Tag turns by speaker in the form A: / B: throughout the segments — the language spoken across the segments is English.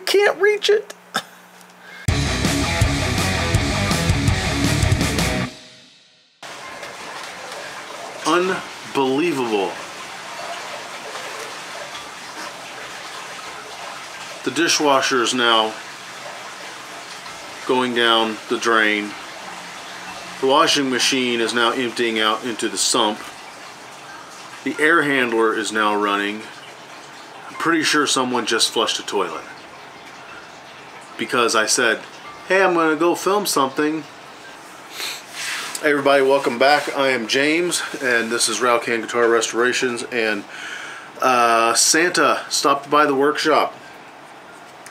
A: can't reach it. Unbelievable. The dishwasher is now going down the drain. The washing machine is now emptying out into the sump. The air handler is now running. I'm pretty sure someone just flushed a toilet, because I said, hey, I'm going to go film something. Hey everybody, welcome back. I am James, and this is Rattlecan Guitar Restorations, and Santa stopped by the workshop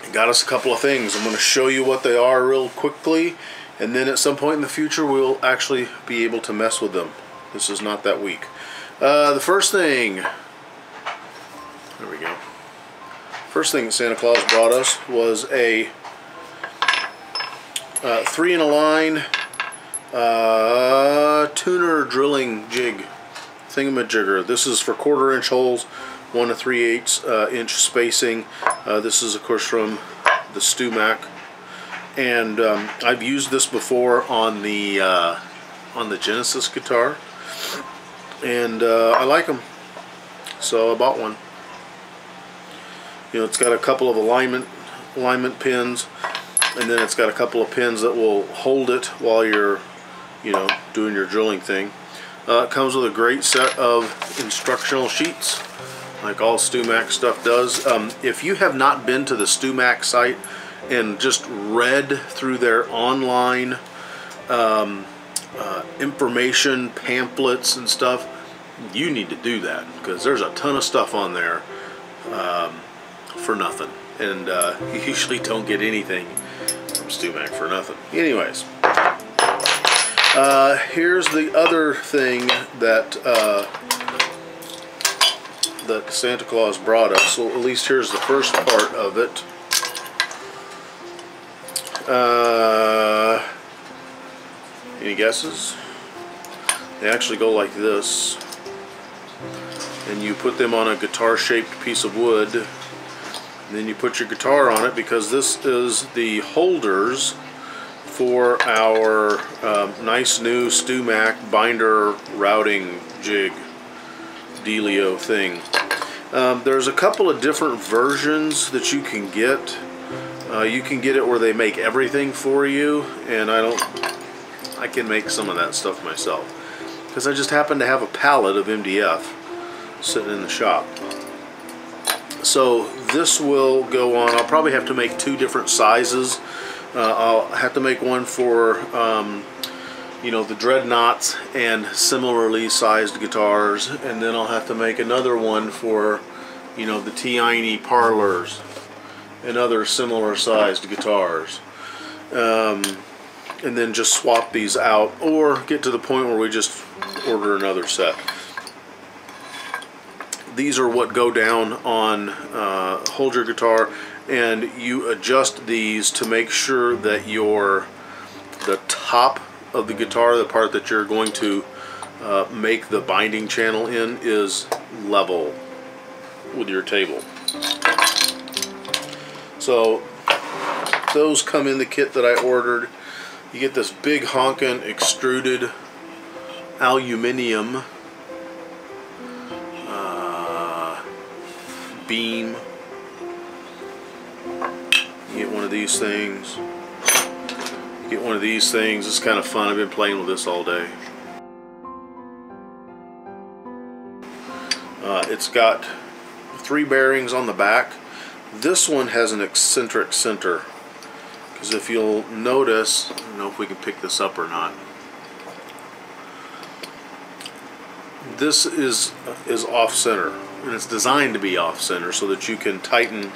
A: and got us a couple of things. I'm going to show you what they are real quickly, and then at some point in the future we'll actually be able to mess with them. This is not that weak. The first thing, there we go. First thing that Santa Claus brought us was a 3-in-a-line tuner drilling jig thingamajigger. This is for 1/4-inch holes, 1 3/8 inch spacing. This is of course from the StewMac, and I've used this before on the Genesis guitar, and I like them, so I bought one. You know, it's got a couple of alignment pins, and then it's got a couple of pins that will hold it while you're, you know, doing your drilling thing. It comes with a great set of instructional sheets, like all StewMac stuff does. If you have not been to the StewMac site and just read through their online information pamphlets and stuff, you need to do that, because there's a ton of stuff on there for nothing, and you usually don't get anything from StewMac for nothing. Anyways, here's the other thing that that Santa Claus brought us. So at least here's the first part of it. Any guesses? They actually go like this, and you put them on a guitar-shaped piece of wood, and then you put your guitar on it, because this is the holders for our nice new StewMac binder routing jig dealio thing. There's a couple of different versions that you can get. You can get it where they make everything for you, and I can make some of that stuff myself, because I just happen to have a pallet of MDF sitting in the shop. So this will go on. I'll probably have to make 2 different sizes. I'll have to make one for you know, the dreadnoughts and similarly sized guitars, and then I'll have to make another one for, you know, the tiny parlors and other similar sized guitars, and then just swap these out, or get to the point where we just order another set. These are what go down on hold your guitar, and you adjust these to make sure that the top of the guitar, the part that you're going to make the binding channel in, is level with your table. So those come in the kit that I ordered. You get this big honkin' extruded aluminum beam. You get one of these things. You get one of these things. It's kind of fun. I've been playing with this all day. It's got 3 bearings on the back. This one has an eccentric center, because if you'll notice, I don't know if we can pick this up or not. This is off center, and it's designed to be off center so that you can tighten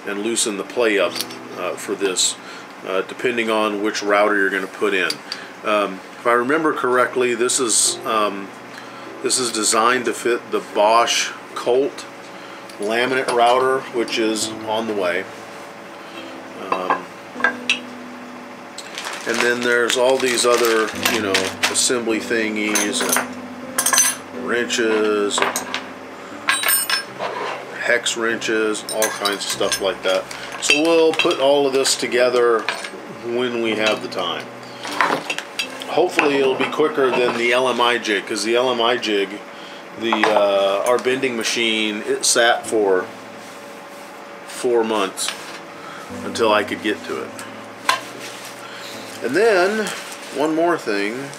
A: and loosen the play up for this, depending on which router you're going to put in. If I remember correctly, this is designed to fit the Bosch Colt laminate router, which is on the way. And then there's all these other, you know, assembly thingies and wrenches, hex wrenches, all kinds of stuff like that. So we'll put all of this together when we have the time. Hopefully it'll be quicker than the LMI jig, because the LMI jig, our bending machine, it sat for 4 months until I could get to it. And then one more thing,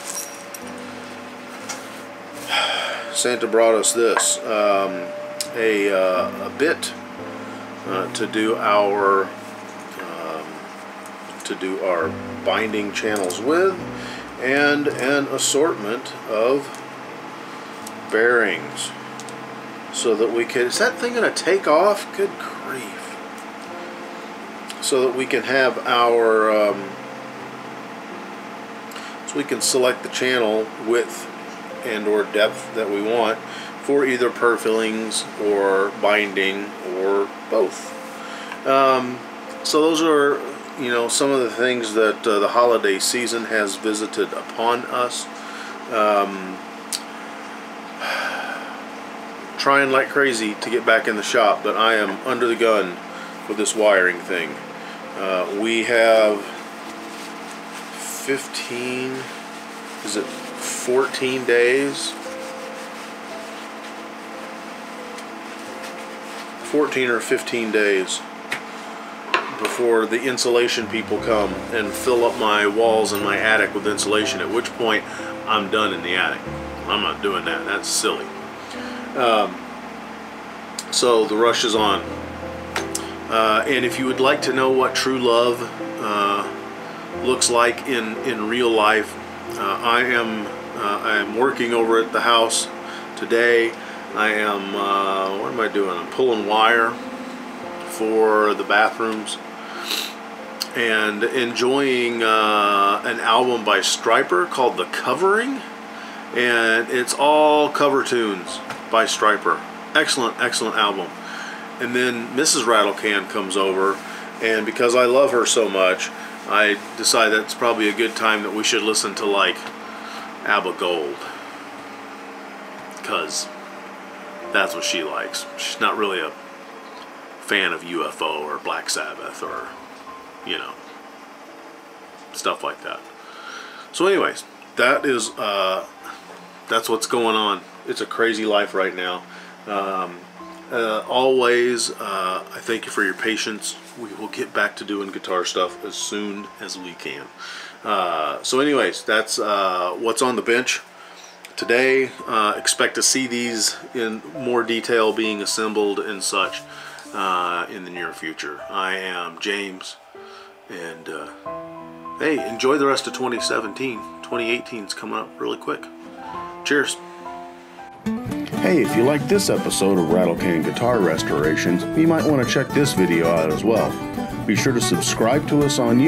A: Santa brought us this, a bit to do our binding channels with, and an assortment of bearings, so that we can, is that thing gonna take off? Good grief. So that we can have our so we can select the channel width and or depth that we want for either perfilings or binding or both. So those are, you know, some of the things that the holiday season has visited upon us. Trying like crazy to get back in the shop, but I am under the gun with this wiring thing. We have 14 days? 14 or 15 days before the insulation people come and fill up my walls in my attic with insulation, at which point I'm done in the attic. I'm not doing that. That's silly. So the rush is on. And if you would like to know what true love looks like in real life, I am working over at the house today. I am what am I doing? I'm pulling wire for the bathrooms and enjoying an album by Stryper called The Covering, and it's all cover tunes by Stryper. Excellent album. And then Mrs. Rattlecan comes over, and because I love her so much, I decide that's probably a good time that we should listen to like ABBA Gold, because that's what she likes. She's not really a fan of UFO or Black Sabbath or, you know, stuff like that. So anyways, that is that's what's going on. It's a crazy life right now. Always, I thank you for your patience. We will get back to doing guitar stuff as soon as we can. So anyways, that's what's on the bench today. Expect to see these in more detail being assembled and such in the near future. I am James, and hey, enjoy the rest of 2017. 2018 is coming up really quick. Cheers. Hey, if you like this episode of Rattlecan Guitar Restorations, you might want to check this video out as well. Be sure to subscribe to us on YouTube.